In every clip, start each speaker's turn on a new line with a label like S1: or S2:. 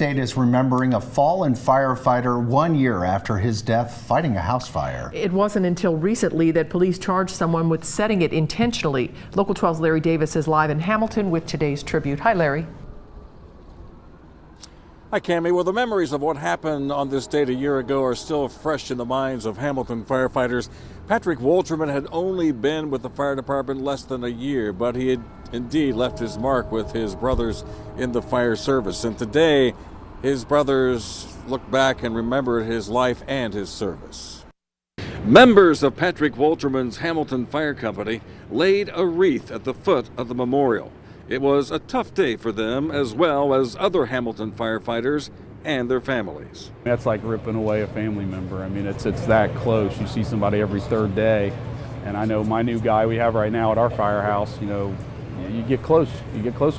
S1: state is remembering a fallen firefighter 1 year after his death fighting a house fire.
S2: It wasn't until recently that police charged someone with setting it intentionally. Local 12's Larry Davis is live in Hamilton with today's tribute. Hi, Larry.
S3: Hi, Cammie. Well, the memories of what happened on this date a year ago are still fresh in the minds of Hamilton firefighters. Patrick Wolterman had only been with the fire department less than a year, but he had indeed left his mark with his brothers in the fire service. And today, his brothers look back and remember his life and his service. Members of Patrick Wolterman's Hamilton Fire Company laid a wreath at the foot of the memorial. It was a tough day for them, as well as other Hamilton firefighters and their families.
S4: That's like ripping away a family member. I mean, it's that close. You see somebody every third day. And I know my new guy we have right now at our firehouse, you know, you get close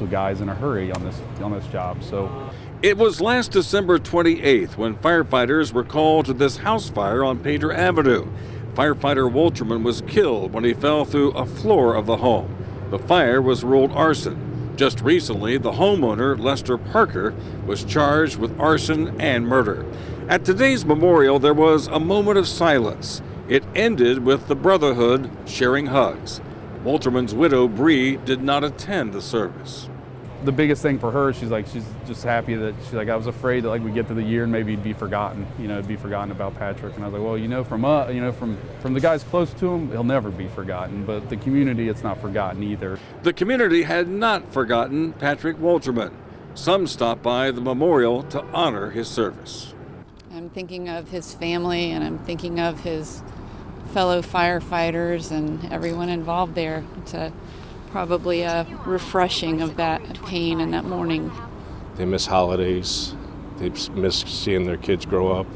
S4: with guys in a hurry on this job. So
S3: it was last December 28th when firefighters were called to this house fire on Pater Avenue. Firefighter Wolterman was killed when he fell through a floor of the home. The fire was ruled arson. Just recently, the homeowner, Lester Parker, was charged with arson and murder. At today's memorial, there was a moment of silence. It ended with the brotherhood sharing hugs. Wolterman's widow, Bree, did not attend the service.
S4: The biggest thing for her, she's just happy that I was afraid that we get to the year and maybe it'd be forgotten, it'd be forgotten about Patrick. And I was like, well, from the guys close to him, he'll never be forgotten. But the community, it's not forgotten either.
S3: The community had not forgotten Patrick Wolterman. Some stopped by the memorial to honor his service.
S5: I'm thinking of his family, and I'm thinking of his fellow firefighters and everyone involved there. It's probably a refreshing of that pain and that mourning.
S6: They miss holidays. They miss seeing their kids grow up.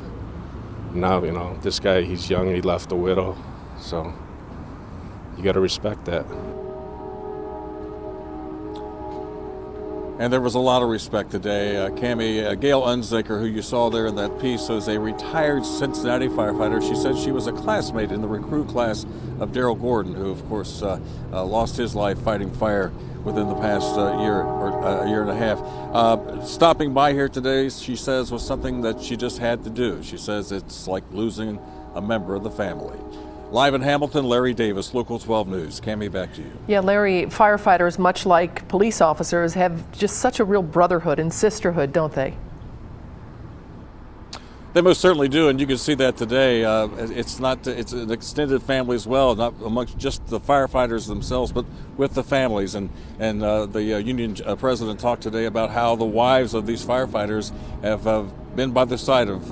S6: Now, this guy, he's young, he left a widow, so you got to respect that.
S3: And there was a lot of respect today. Cammie, Gail Unzicker, who you saw there in that piece, was a retired Cincinnati firefighter. She said she was a classmate in the recruit class of Daryl Gordon, who, of course, lost his life fighting fire within the past year or a year and a half. Stopping by here today, she says, was something that she just had to do. She says it's like losing a member of the family. Live in Hamilton, Larry Davis, Local 12 News. Cammie, back to you.
S2: Yeah, Larry, firefighters, much like police officers, have just such a real brotherhood and sisterhood, don't they?
S3: They most certainly do, and you can see that today. It's an extended family as well, not amongst just the firefighters themselves, but with the families. And the union president talked today about how the wives of these firefighters have been by the side of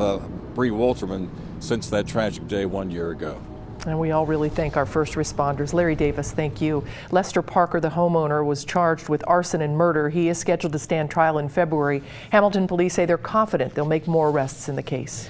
S3: Bree Wolterman since that tragic day 1 year ago.
S2: And we all really thank our first responders. Larry Davis, thank you. Lester Parker, the homeowner, was charged with arson and murder. He is scheduled to stand trial in February. Hamilton police say they're confident they'll make more arrests in the case.